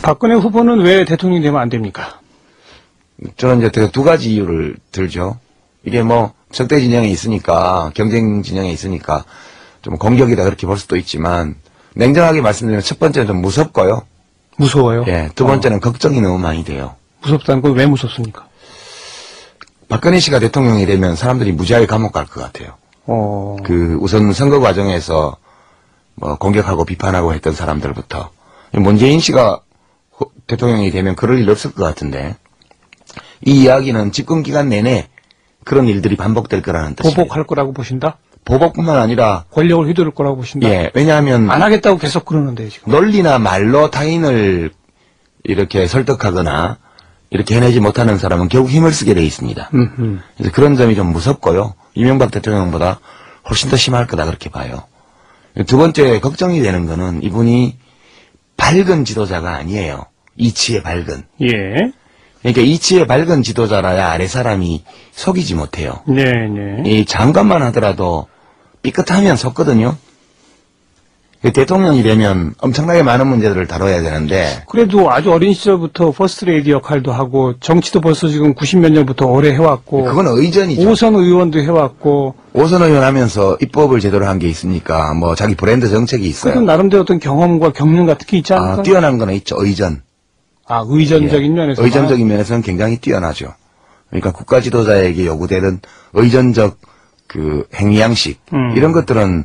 박근혜 후보는 왜 대통령이 되면 안 됩니까? 저는 이제 두 가지 이유를 들죠. 이게 뭐 적대 진영에 있으니까, 경쟁 진영에 있으니까 좀 공격이다 그렇게 볼 수도 있지만, 냉정하게 말씀드리면 첫 번째는 좀 무섭고요. 무서워요? 예. 두 번째는 걱정이 너무 많이 돼요. 무섭다는 건 왜 무섭습니까? 박근혜 씨가 대통령이 되면 사람들이 무지하게 감옥 갈 것 같아요. 우선 선거 과정에서 뭐 공격하고 비판하고 했던 사람들부터, 문재인 씨가 대통령이 되면 그럴 일 없을 것 같은데, 이 이야기는 집권 기간 내내 그런 일들이 반복될 거라는 뜻입니다. 보복할 거라고 보신다? 보복뿐만 아니라 권력을 휘두를 거라고 보신다? 예, 왜냐하면 안 하겠다고 계속 그러는데 지금. 논리나 말로 타인을 이렇게 설득하거나 이렇게 해내지 못하는 사람은 결국 힘을 쓰게 돼 있습니다. 그래서 그런 점이 좀 무섭고요. 이명박 대통령보다 훨씬 더 심할 거다 그렇게 봐요. 두 번째 걱정이 되는 거는 이분이 밝은 지도자가 아니에요. 이치에 밝은. 예. 그러니까 이치에 밝은 지도자라야 아래 사람이 속이지 못해요. 네네. 이 장관만 하더라도 삐끗하면 속거든요. 대통령이 되면 엄청나게 많은 문제들을 다뤄야 되는데. 그래도 아주 어린 시절부터 퍼스트레이디 역할도 하고 정치도 벌써 지금 90몇 년부터 오래 해왔고. 그건 의전이죠. 오선 의원도 해왔고. 오선 의원 하면서 입법을 제대로 한 게 있으니까 뭐 자기 브랜드 정책이 있어요. 그건 나름대로 어떤 경험과 경륜 같은 게 있지 않을까요? 뛰어난 건 있죠. 의전. 의전적인 면에서. 의전적인 면에서는 굉장히 뛰어나죠. 그러니까 국가 지도자에게 요구되는 의전적 그 행위 양식 이런 것들은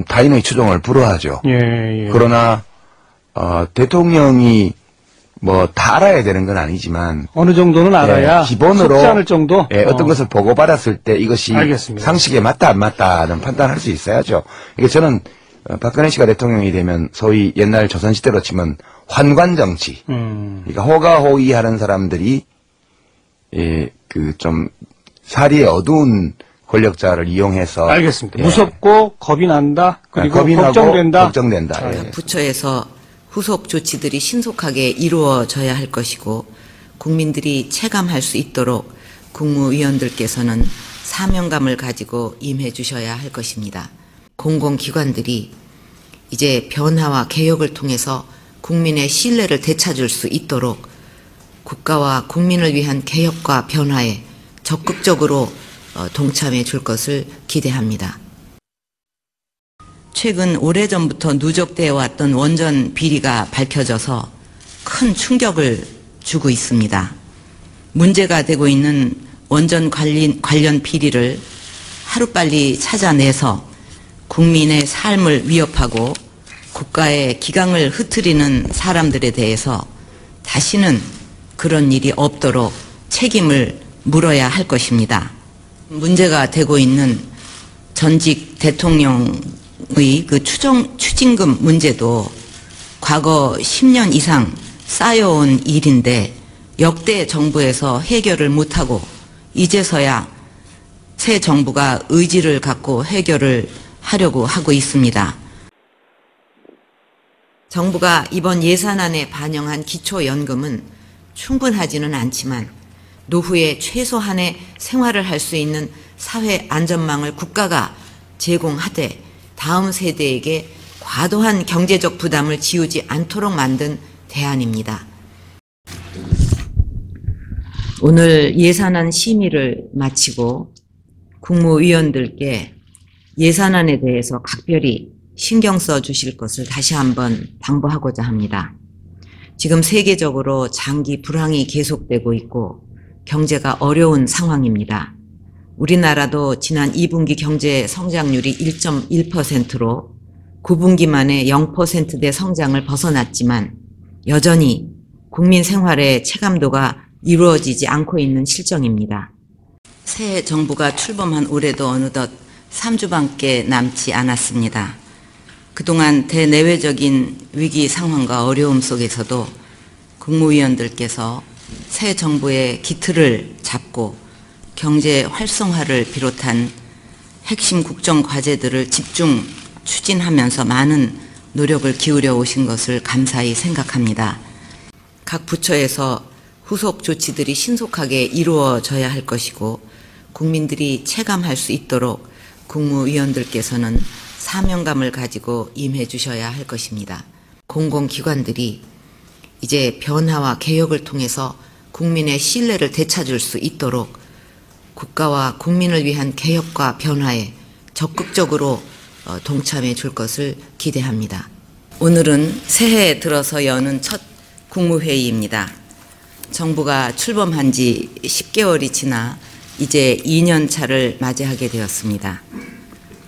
타인의 추종을 불허하죠. 예. 그러나 대통령이 뭐 다 알아야 되는 건 아니지만 어느 정도는 알아야 기본으로 속지 않을 정도. 어떤 것을 보고받았을 때 이것이 알겠습니다. 상식에 맞다 안 맞다는 판단할 수 있어야죠. 이게 저는 박근혜 씨가 대통령이 되면 소위 옛날 조선시대로 치면 환관 정치. 그러니까 호가호위하는 사람들이 그 좀 사리에 어두운 권력자를 이용해서 알겠습니다. 무섭고 겁이 난다. 그리고 겁이 걱정된다. 걱정된다. 각 부처에서 후속 조치들이 신속하게 이루어져야 할 것이고 국민들이 체감할 수 있도록 국무위원들께서는 사명감을 가지고 임해 주셔야 할 것입니다. 공공기관들이 이제 변화와 개혁을 통해서 국민의 신뢰를 되찾을 수 있도록 국가와 국민을 위한 개혁과 변화에 적극적으로 동참해 줄 것을 기대합니다. 최근 오래전부터 누적되어 왔던 원전 비리가 밝혀져서 큰 충격을 주고 있습니다. 문제가 되고 있는 원전 관련 비리를 하루빨리 찾아내서 국민의 삶을 위협하고 국가의 기강을 흐트리는 사람들에 대해서 다시는 그런 일이 없도록 책임을 물어야 할 것입니다. 문제가 되고 있는 전직 대통령의 그 추징금 문제도 과거 10년 이상 쌓여온 일인데 역대 정부에서 해결을 못하고 이제서야 새 정부가 의지를 갖고 해결을 하려고 하고 있습니다. 정부가 이번 예산안에 반영한 기초연금은 충분하지는 않지만 노후에 최소한의 생활을 할 수 있는 사회 안전망을 국가가 제공하되 다음 세대에게 과도한 경제적 부담을 지우지 않도록 만든 대안입니다. 오늘 예산안 심의를 마치고 국무위원들께 예산안에 대해서 각별히 신경 써 주실 것을 다시 한번 당부하고자 합니다. 지금 세계적으로 장기 불황이 계속되고 있고 경제가 어려운 상황입니다. 우리나라도 지난 2분기 경제 성장률이 1.1%로 9분기 만에 0%대 성장을 벗어났지만 여전히 국민 생활의 체감도가 이루어지지 않고 있는 실정입니다. 새 정부가 출범한 올해도 어느덧 3주밖에 남지 않았습니다. 그동안 대내외적인 위기 상황과 어려움 속에서도 국무위원들께서 새 정부의 기틀을 잡고 경제 활성화를 비롯한 핵심 국정 과제들을 집중 추진하면서 많은 노력을 기울여 오신 것을 감사히 생각합니다. 각 부처에서 후속 조치들이 신속하게 이루어져야 할 것이고 국민들이 체감할 수 있도록 국무위원들께서는 사명감을 가지고 임해 주셔야 할 것입니다. 공공기관들이 이제 변화와 개혁을 통해서 국민의 신뢰를 되찾을 수 있도록 국가와 국민을 위한 개혁과 변화에 적극적으로 동참해 줄 것을 기대합니다. 오늘은 새해에 들어서 여는 첫 국무회의입니다. 정부가 출범한 지 10개월이 지나 이제 2년 차를 맞이하게 되었습니다.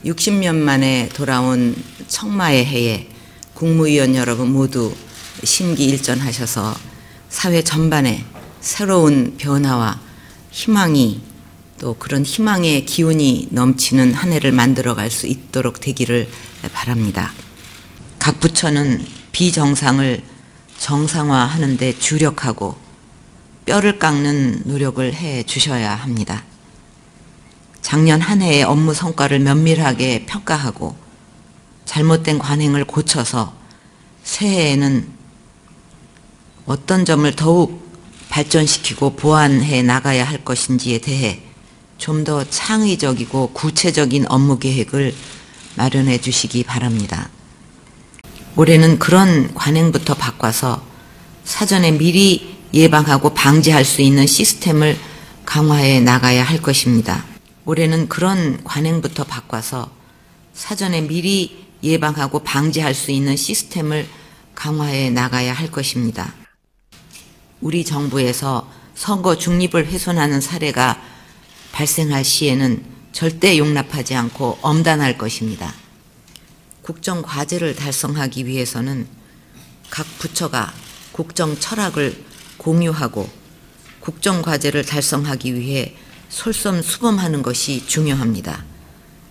60년 만에 돌아온 청마의 해에 국무위원 여러분 모두 심기일전하셔서 사회 전반에 새로운 변화와 희망이 또 그런 희망의 기운이 넘치는 한 해를 만들어갈 수 있도록 되기를 바랍니다. 각 부처는 비정상을 정상화하는 데 주력하고 뼈를 깎는 노력을 해 주셔야 합니다. 작년 한 해의 업무 성과를 면밀하게 평가하고 잘못된 관행을 고쳐서 새해에는 어떤 점을 더욱 발전시키고 보완해 나가야 할 것인지에 대해 좀 더 창의적이고 구체적인 업무 계획을 마련해 주시기 바랍니다. 올해는 그런 관행부터 바꿔서 사전에 미리 예방하고 방지할 수 있는 시스템을 강화해 나가야 할 것입니다. 올해는 그런 관행부터 바꿔서 사전에 미리 예방하고 방지할 수 있는 시스템을 강화해 나가야 할 것입니다. 우리 정부에서 선거 중립을 훼손하는 사례가 발생할 시에는 절대 용납하지 않고 엄단할 것입니다. 국정 과제를 달성하기 위해서는 각 부처가 국정 철학을 공유하고 국정 과제를 달성하기 위해 솔선수범하는 것이 중요합니다.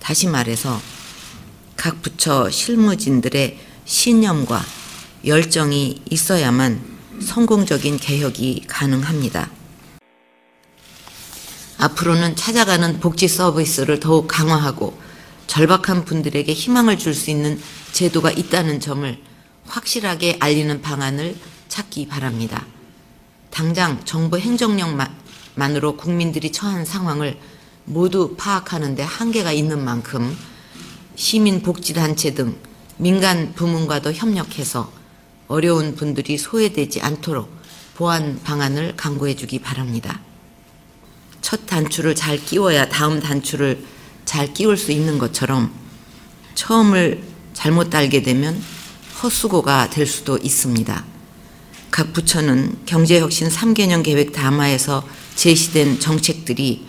다시 말해서 각 부처 실무진들의 신념과 열정이 있어야만 성공적인 개혁이 가능합니다. 앞으로는 찾아가는 복지 서비스를 더욱 강화하고 절박한 분들에게 희망을 줄 수 있는 제도가 있다는 점을 확실하게 알리는 방안을 찾기 바랍니다. 당장 정부 행정력만으로 국민들이 처한 상황을 모두 파악하는 데 한계가 있는 만큼 시민복지단체 등 민간 부문과도 협력해서 어려운 분들이 소외되지 않도록 보완 방안을 강구해 주기 바랍니다. 첫 단추를 잘 끼워야 다음 단추를 잘 끼울 수 있는 것처럼 처음을 잘못 달게 되면 헛수고가 될 수도 있습니다. 각 부처는 경제혁신 3개년 계획 담화에서 제시된 정책들이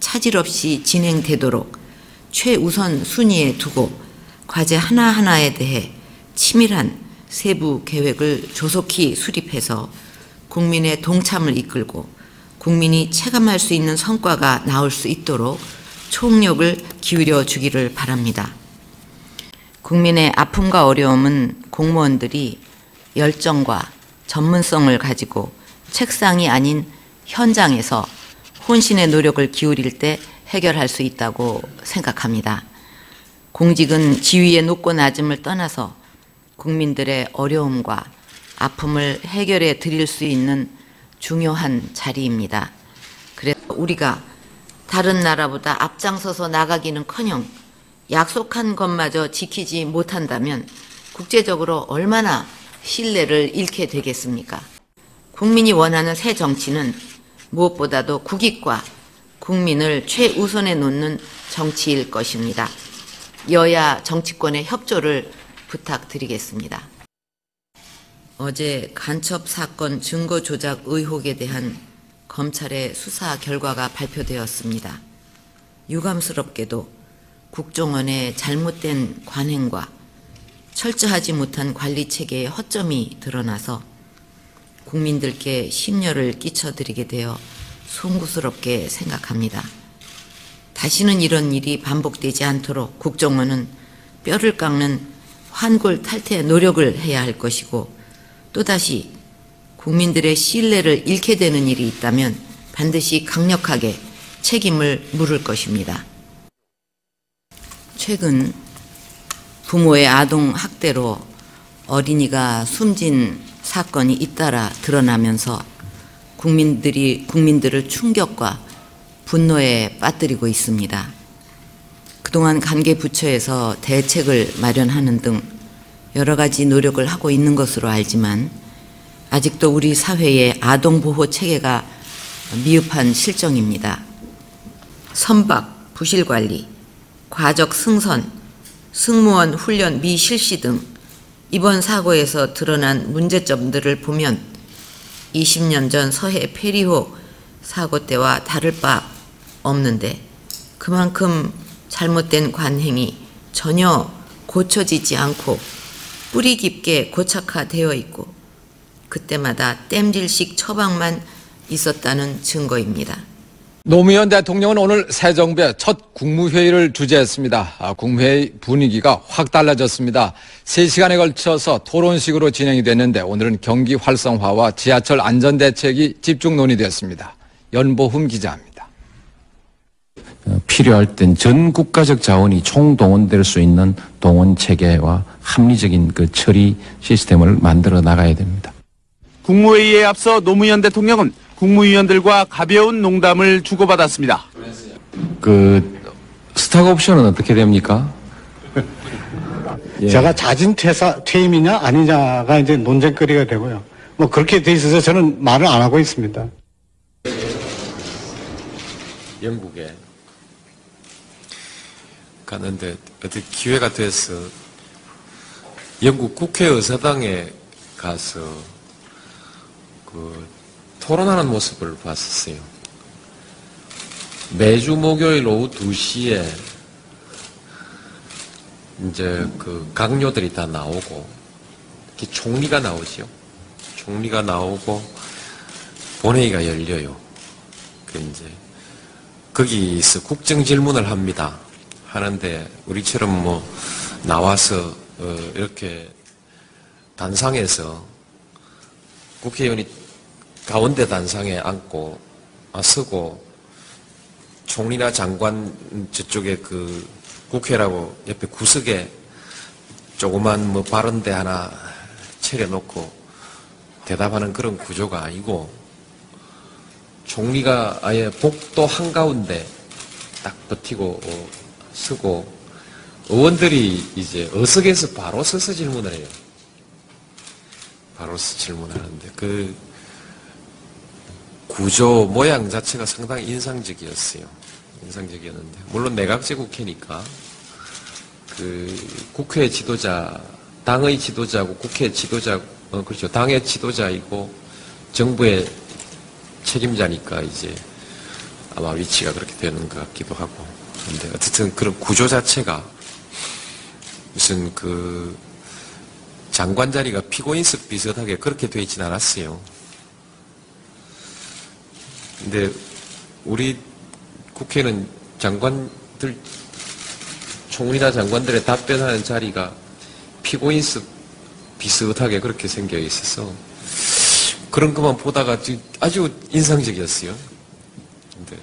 차질 없이 진행되도록 최우선 순위에 두고 과제 하나하나에 대해 치밀한 세부 계획을 조속히 수립해서 국민의 동참을 이끌고 국민이 체감할 수 있는 성과가 나올 수 있도록 총력을 기울여 주기를 바랍니다. 국민의 아픔과 어려움은 공무원들이 열정과 전문성을 가지고 책상이 아닌 현장에서 혼신의 노력을 기울일 때 해결할 수 있다고 생각합니다. 공직은 지위의 높고 낮음을 떠나서 국민들의 어려움과 아픔을 해결해 드릴 수 있는 중요한 자리입니다. 그래서 우리가 다른 나라보다 앞장서서 나가기는커녕 약속한 것마저 지키지 못한다면 국제적으로 얼마나 신뢰를 잃게 되겠습니까? 국민이 원하는 새 정치는 무엇보다도 국익과 국민을 최우선에 놓는 정치일 것입니다. 여야 정치권의 협조를 부탁드리겠습니다. 어제 간첩 사건 증거 조작 의혹에 대한 검찰의 수사 결과가 발표되었습니다. 유감스럽게도 국정원의 잘못된 관행과 철저하지 못한 관리 체계의 허점이 드러나서 국민들께 심려를 끼쳐드리게 되어 송구스럽게 생각합니다. 다시는 이런 일이 반복되지 않도록 국정원은 뼈를 깎는 환골탈태 노력을 해야 할 것이고 또다시 국민들의 신뢰를 잃게 되는 일이 있다면 반드시 강력하게 책임을 물을 것입니다. 최근 부모의 아동 학대로 어린이가 숨진 사건이 잇따라 드러나면서 국민들을 충격과 분노에 빠뜨리고 있습니다. 그동안 관계 부처에서 대책을 마련하는 등 여러 가지 노력을 하고 있는 것으로 알지만 아직도 우리 사회의 아동보호 체계가 미흡한 실정입니다. 선박, 부실관리, 과적 승선, 승무원 훈련 미실시 등 이번 사고에서 드러난 문제점들을 보면 20년 전 서해 페리호 사고 때와 다를 바 없는데 그만큼 잘못된 관행이 전혀 고쳐지지 않고 뿌리 깊게 고착화되어 있고 그때마다 땜질식 처방만 있었다는 증거입니다. 노무현 대통령은 오늘 새 정부의 첫 국무회의를 주재했습니다. 국무회의 분위기가 확 달라졌습니다. 3시간에 걸쳐서 토론식으로 진행이 됐는데 오늘은 경기 활성화와 지하철 안전대책이 집중 논의됐습니다. 연보흠 기자입니다. 필요할 땐 전 국가적 자원이 총동원될 수 있는 동원 체계와 합리적인 그 처리 시스템을 만들어 나가야 됩니다. 국무회의에 앞서 노무현 대통령은 국무위원들과 가벼운 농담을 주고받았습니다. 그 스탁 옵션은 어떻게 됩니까? 예. 제가 자진 퇴임이냐 아니냐가 이제 논쟁거리가 되고요. 뭐 그렇게 돼 있어서 저는 말을 안 하고 있습니다. 영국에 가는데 어떻게 기회가 돼서 영국 국회의사당에 가서 그 토론하는 모습을 봤었어요. 매주 목요일 오후 2시에 이제 그 강요들이 다 나오고 특히 총리가 나오죠. 총리가 나오고 본회의가 열려요. 그 이제 거기서 국정 질문을 합니다. 하는데 우리처럼 뭐 나와서 이렇게 단상에서 국회의원이 가운데 단상에 앉고 서고 총리나 장관 저쪽에 그 국회라고 옆에 구석에 조그만 뭐 발언대 하나 차려놓고 대답하는 그런 구조가 아니고 총리가 아예 복도 한가운데 딱 버티고 서고 의원들이 이제 의석에서 바로 서서 질문을 해요. 바로 서서 질문하는데 그 구조 모양 자체가 상당히 인상적이었어요. 인상적이었는데 물론 내각제 국회니까 그 국회 지도자, 당의 지도자고 국회 지도자, 그렇죠. 당의 지도자이고 정부의 책임자니까 이제 아마 위치가 그렇게 되는 것 같기도 하고. 근데 어쨌든 그런 구조 자체가 무슨 그 장관 자리가 피고인석 비슷하게 그렇게 되어 있진 않았어요. 근데 우리 국회는 장관들, 총리나 장관들의 답변하는 자리가 피고인석 비슷하게 그렇게 생겨 있어서 그런 것만 보다가 아주 인상적이었어요. 근데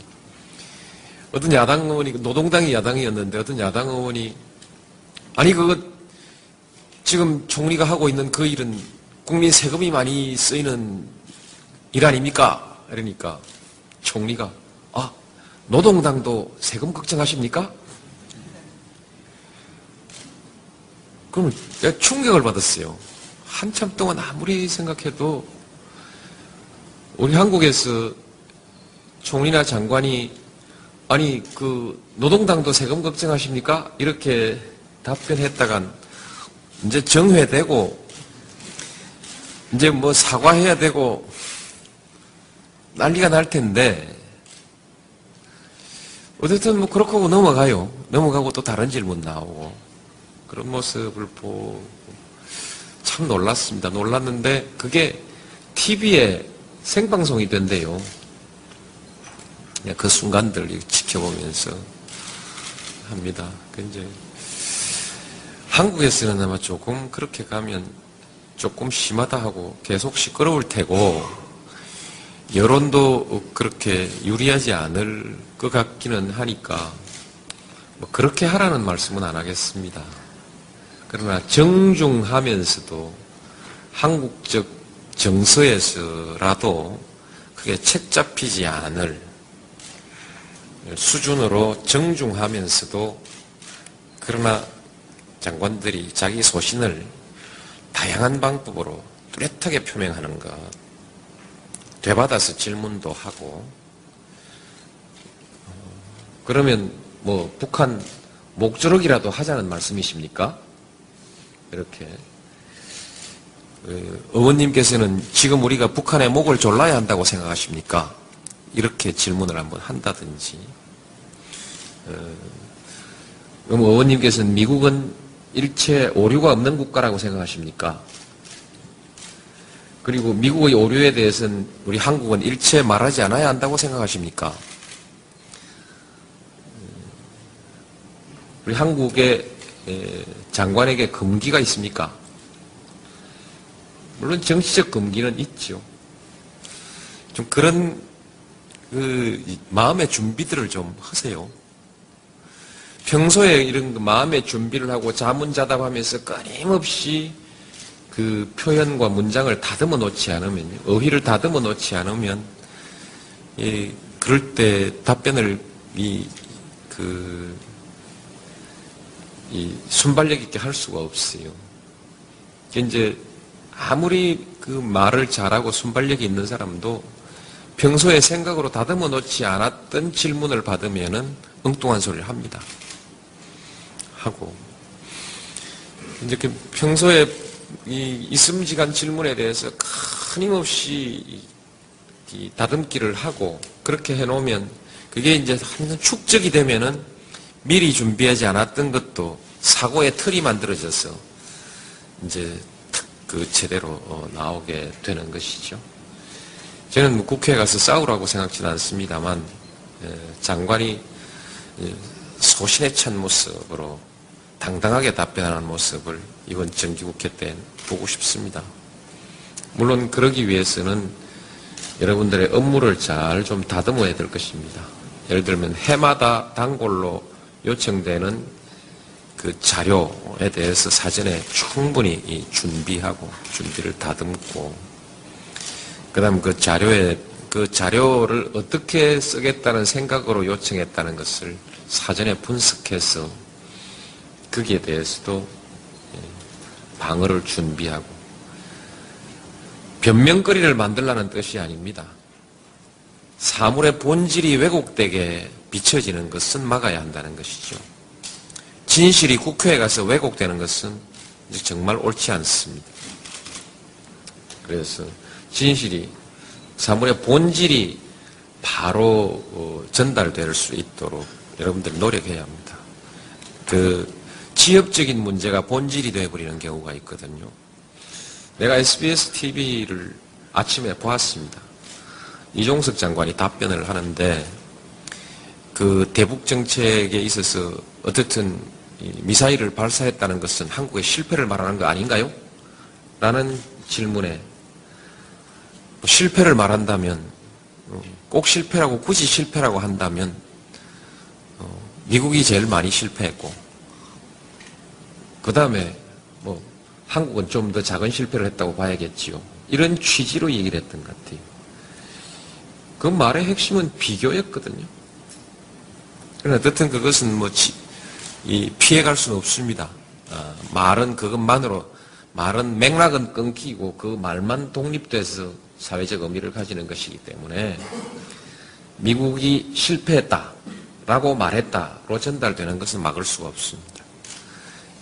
어떤 야당 의원이, 노동당이 야당이었는데 어떤 야당 의원이 아니 그거 지금 총리가 하고 있는 그 일은 국민 세금이 많이 쓰이는 일 아닙니까? 이러니까 총리가 노동당도 세금 걱정하십니까? 그러면 내가 충격을 받았어요. 한참 동안 아무리 생각해도 우리 한국에서 총리나 장관이 아니 그 노동당도 세금 걱정하십니까? 이렇게 답변했다간 이제 정회되고 이제 뭐 사과해야 되고 난리가 날 텐데 어쨌든 뭐 그렇게 하고 넘어가요. 넘어가고 또 다른 질문 나오고 그런 모습을 보고 참 놀랐습니다. 놀랐는데 그게 TV에 생방송이 된대요. 그 순간들 지켜보면서 합니다. 이제 한국에서는 아마 조금 그렇게 가면 조금 심하다 하고 계속 시끄러울 테고 여론도 그렇게 유리하지 않을 것 같기는 하니까 뭐 그렇게 하라는 말씀은 안 하겠습니다. 그러나 정중하면서도 한국적 정서에서라도 그게 책 잡히지 않을 수준으로 정중하면서도 그러나 장관들이 자기 소신을 다양한 방법으로 뚜렷하게 표명하는 것, 되받아서 질문도 하고, 그러면 뭐 북한 목조르기라도 하자는 말씀이십니까? 이렇게. 의원님께서는 지금 우리가 북한의 목을 졸라야 한다고 생각하십니까? 이렇게 질문을 한번 한다든지. 그럼 의원님께서는 미국은 일체 오류가 없는 국가라고 생각하십니까? 그리고 미국의 오류에 대해서는 우리 한국은 일체 말하지 않아야 한다고 생각하십니까? 우리 한국의 장관에게 금기가 있습니까? 물론 정치적 금기는 있죠. 좀 그런 마음의 준비들을 좀 하세요. 평소에 이런 마음의 준비를 하고 자문자답하면서 끊임없이 그 표현과 문장을 다듬어 놓지 않으면요, 어휘를 다듬어 놓지 않으면, 그럴 때 답변을 순발력 있게 할 수가 없어요. 이제 아무리 그 말을 잘하고 순발력이 있는 사람도 평소에 생각으로 다듬어 놓지 않았던 질문을 받으면은 엉뚱한 소리를 합니다. 하고 이제 그 평소에 이 있음직한 질문에 대해서 끊임없이 이 다듬기를 하고 그렇게 해놓으면 그게 이제 한 축적이 되면은 미리 준비하지 않았던 것도 사고의 틀이 만들어져서 이제 제대로 나오게 되는 것이죠. 저는 국회에 가서 싸우라고 생각지는 않습니다만 장관이 소신에 찬 모습으로 당당하게 답변하는 모습을 이번 정기국회 때 보고 싶습니다. 물론 그러기 위해서는 여러분들의 업무를 잘 좀 다듬어야 될 것입니다. 예를 들면 해마다 단골로 요청되는 그 자료에 대해서 사전에 충분히 준비하고 준비를 다듬고 그다음 그 자료를 어떻게 쓰겠다는 생각으로 요청했다는 것을 사전에 분석해서 거기에 대해서도 방어를 준비하고 변명거리를 만들라는 뜻이 아닙니다. 사물의 본질이 왜곡되게 비춰지는 것은 막아야 한다는 것이죠. 진실이 국회에 가서 왜곡되는 것은 정말 옳지 않습니다. 그래서 진실이 사물의 본질이 바로 전달될 수 있도록 여러분들이 노력해야 합니다. 그 지역적인 문제가 본질이 되어버리는 경우가 있거든요. 내가 SBS TV를 아침에 보았습니다. 이종석 장관이 답변을 하는데 그 대북 정책에 있어서 어떻든 미사일을 발사했다는 것은 한국의 실패를 말하는 거 아닌가요? 라는 질문에 실패를 말한다면 꼭 실패라고 굳이 실패라고 한다면 미국이 제일 많이 실패했고 그 다음에 뭐 한국은 좀 더 작은 실패를 했다고 봐야겠지요. 이런 취지로 얘기를 했던 것 같아요. 그 말의 핵심은 비교였거든요. 그러나 어쨌든 그것은 뭐 피해갈 수는 없습니다. 말은 그것만으로 말은 맥락은 끊기고 그 말만 독립돼서 사회적 의미를 가지는 것이기 때문에 미국이 실패했다라고 말했다로 전달되는 것은 막을 수가 없습니다.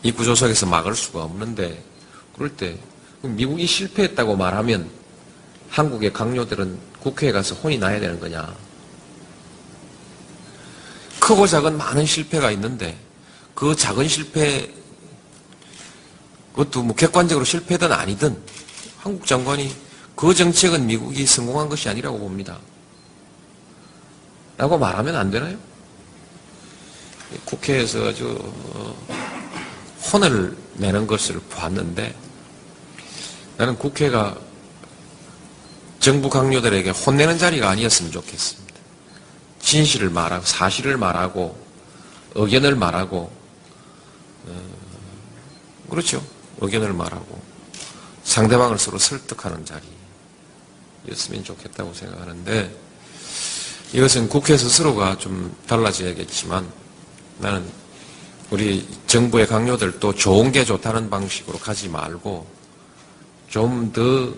이 구조 속에서 막을 수가 없는데 그럴 때 미국이 실패했다고 말하면 한국의 강요들은 국회에 가서 혼이 나야 되는 거냐. 크고 작은 많은 실패가 있는데 그 작은 실패 그것도 뭐 객관적으로 실패든 아니든 한국 장관이 그 정책은 미국이 성공한 것이 아니라고 봅니다. 라고 말하면 안 되나요? 국회에서 아주 혼을 내는 것을 봤는데 나는 국회가 정부 강요들에게 혼내는 자리가 아니었으면 좋겠습니다. 진실을 말하고 사실을 말하고 의견을 말하고 그렇죠. 의견을 말하고 상대방을 서로 설득하는 자리였으면 좋겠다고 생각하는데 이것은 국회 스스로가 좀 달라져야겠지만 나는 우리 정부의 강요들도 좋은 게 좋다는 방식으로 가지 말고 좀 더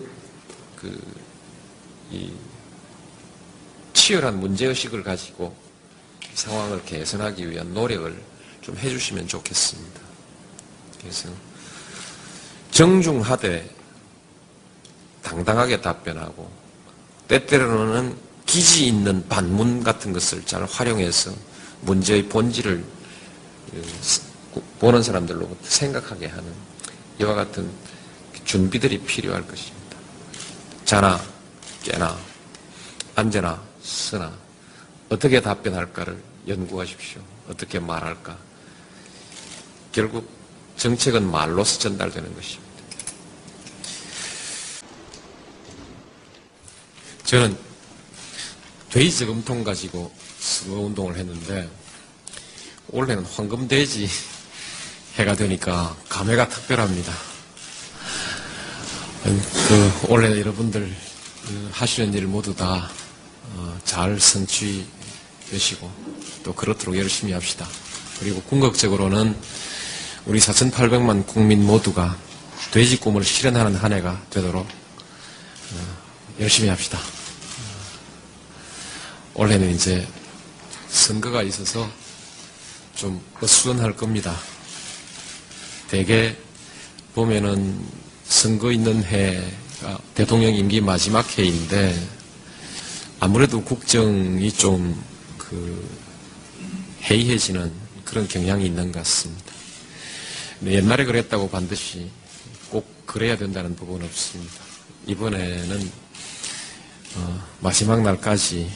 치열한 문제의식을 가지고 상황을 개선하기 위한 노력을 좀 해주시면 좋겠습니다. 그래서 정중하되 당당하게 답변하고 때때로는 기지 있는 반문 같은 것을 잘 활용해서 문제의 본질을 보는 사람들로부터 생각하게 하는 이와 같은 준비들이 필요할 것입니다. 자나 깨나 앉으나 서나 어떻게 답변할까를 연구하십시오. 어떻게 말할까. 결국 정책은 말로서 전달되는 것입니다. 저는 돼지 저금통 가지고 선거운동을 했는데 올해는 황금돼지 해가 되니까 감회가 특별합니다. 올해 여러분들 하시는 일 모두 다 잘 성취되시고 또 그렇도록 열심히 합시다. 그리고 궁극적으로는 우리 4,800만 국민 모두가 돼지 꿈을 실현하는 한 해가 되도록 열심히 합시다. 올해는 이제 선거가 있어서 좀 어수선할 겁니다. 대개 보면은 선거 있는 해가 대통령 임기 마지막 해인데 아무래도 국정이 좀 해이해지는 그런 경향이 있는 것 같습니다. 옛날에 그랬다고 반드시 꼭 그래야 된다는 부분은 없습니다. 이번에는 마지막 날까지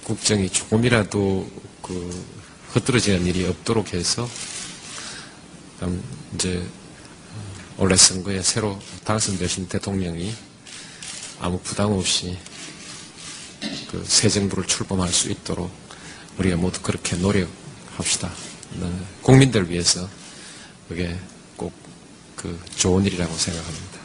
국정이 조금이라도 흐트러지는 일이 없도록 해서 이제 올해 선거에 새로 당선되신 대통령이 아무 부담 없이 새 정부를 출범할 수 있도록 우리가 모두 그렇게 노력합시다. 국민들 위해서 그게 꼭 좋은 일이라고 생각합니다.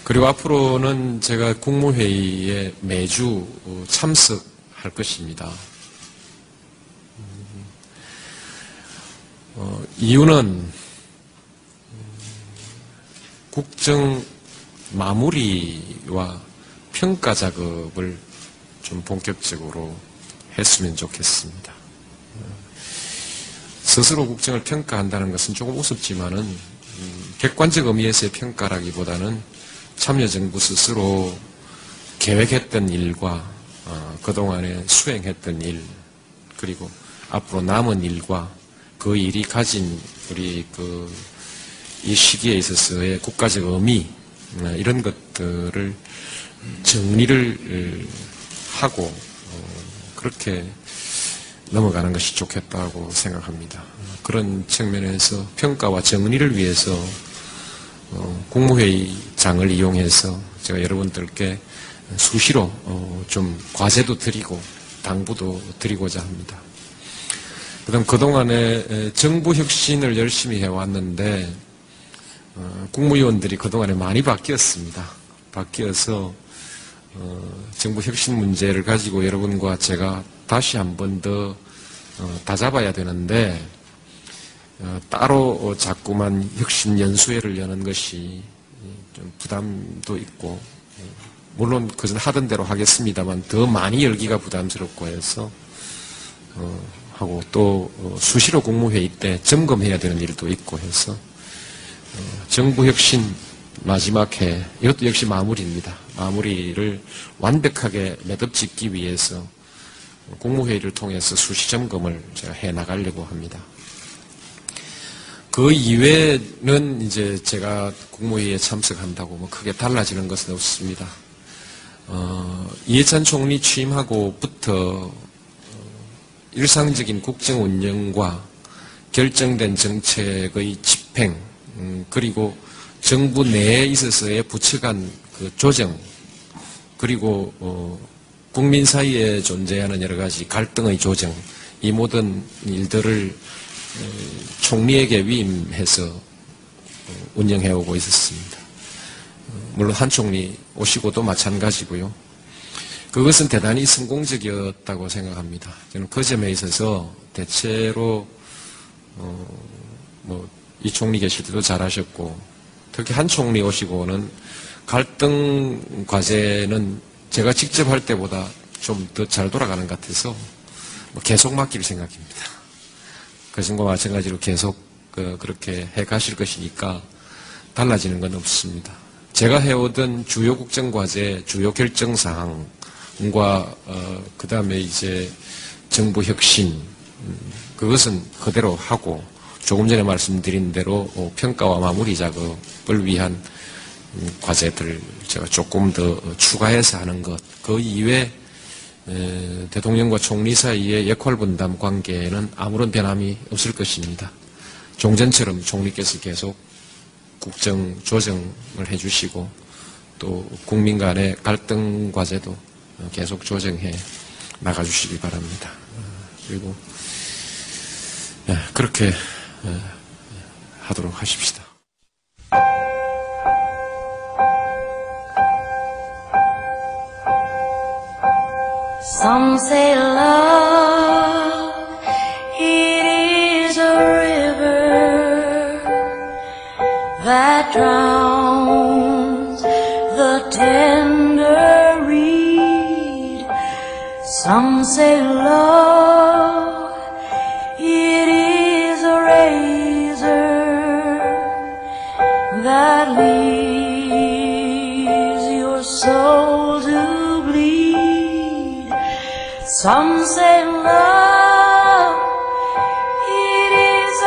그리고 앞으로는 제가 국무회의에 매주 참석할 것입니다. 이유는 국정 마무리와 평가 작업을 좀 본격적으로 했으면 좋겠습니다. 스스로 국정을 평가한다는 것은 조금 우습지만은 객관적 의미에서의 평가라기보다는 참여정부 스스로 계획했던 일과 그동안에 수행했던 일 그리고 앞으로 남은 일과 그 일이 가진 우리 이 시기에 있어서의 국가적 의미 이런 것들을 정리를 하고 그렇게 넘어가는 것이 좋겠다고 생각합니다. 그런 측면에서 평가와 정리를 위해서 국무회의장을 이용해서 제가 여러분들께 수시로 좀 과제도 드리고 당부도 드리고자 합니다. 그다음 그동안에 정부 혁신을 열심히 해왔는데 국무위원들이 그동안에 많이 바뀌었습니다. 바뀌어서 정부 혁신 문제를 가지고 여러분과 제가 다시 한 번 더 다잡아야 되는데 따로 자꾸만 혁신 연수회를 여는 것이 좀 부담도 있고 물론 그전 하던 대로 하겠습니다만 더 많이 열기가 부담스럽고 해서 하고 또 수시로 국무회의 때 점검해야 되는 일도 있고 해서 정부 혁신 마지막 해 이것도 역시 마무리입니다. 마무리를 완벽하게 매듭짓기 위해서 국무회의를 통해서 수시 점검을 제가 해 나가려고 합니다. 그 이외에는 이제 제가 국무회의에 참석한다고 뭐 크게 달라지는 것은 없습니다. 이해찬 총리 취임하고부터 일상적인 국정 운영과 결정된 정책의 집행 그리고 정부 내에 있어서의 부처 간 조정 그리고 국민 사이에 존재하는 여러 가지 갈등의 조정 이 모든 일들을 총리에게 위임해서 운영해오고 있었습니다. 물론 한 총리 오시고도 마찬가지고요. 그것은 대단히 성공적이었다고 생각합니다. 저는 그 점에 있어서 대체로 이 총리 계실 때도 잘하셨고 특히 한 총리 오시고는 갈등 과제는 제가 직접 할 때보다 좀 더 잘 돌아가는 것 같아서 계속 맡길 생각입니다. 그것과 마찬가지로 계속 그렇게 해 가실 것이니까 달라지는 건 없습니다. 제가 해오던 주요 국정과제, 주요 결정사항과 그 다음에 이제 정부 혁신, 그것은 그대로 하고 조금 전에 말씀드린 대로 평가와 마무리 작업을 위한 과제들 제가 조금 더 추가해서 하는 것, 그 이외에 대통령과 총리 사이의 역할 분담 관계에는 아무런 변함이 없을 것입니다. 종전처럼 총리께서 계속 국정 조정을 해주시고 또 국민 간의 갈등 과제도 계속 조정해 나가주시기 바랍니다. 그리고 그렇게 하도록 하십시다. Some say love, it is a river that drowns the tender reed. Some say love, it is a razor that leaves your soul to bleed. Some say love, it is a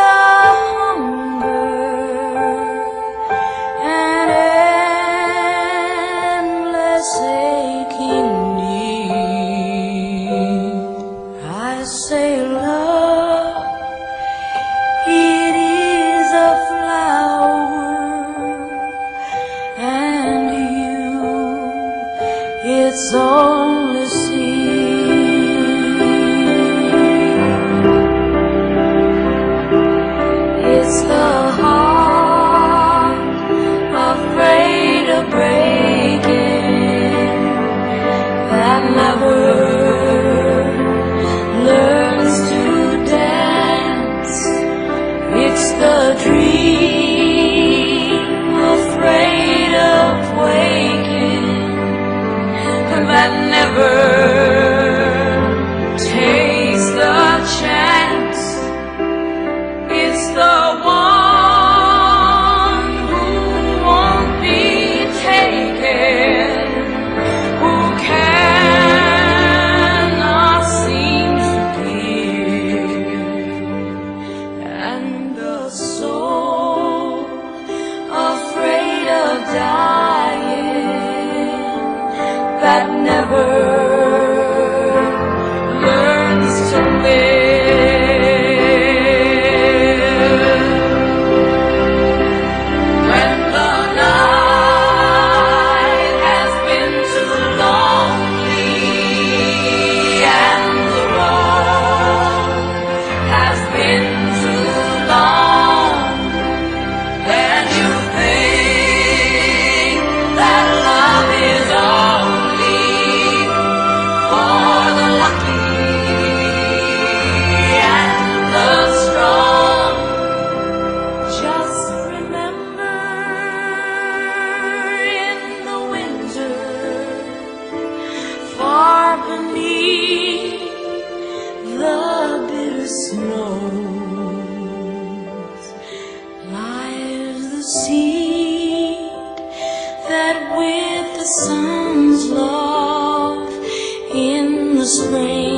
hunger, an endless aching need. I say love, it is a flower, and you, it's only seed. It's the heart afraid of breaking that never learns to dance. It's the dream afraid of waking that never takes the chance. It's the one who won't be taken, who cannot seem to give, and the soul afraid of dying that never learns to live. Sun's love in the spring.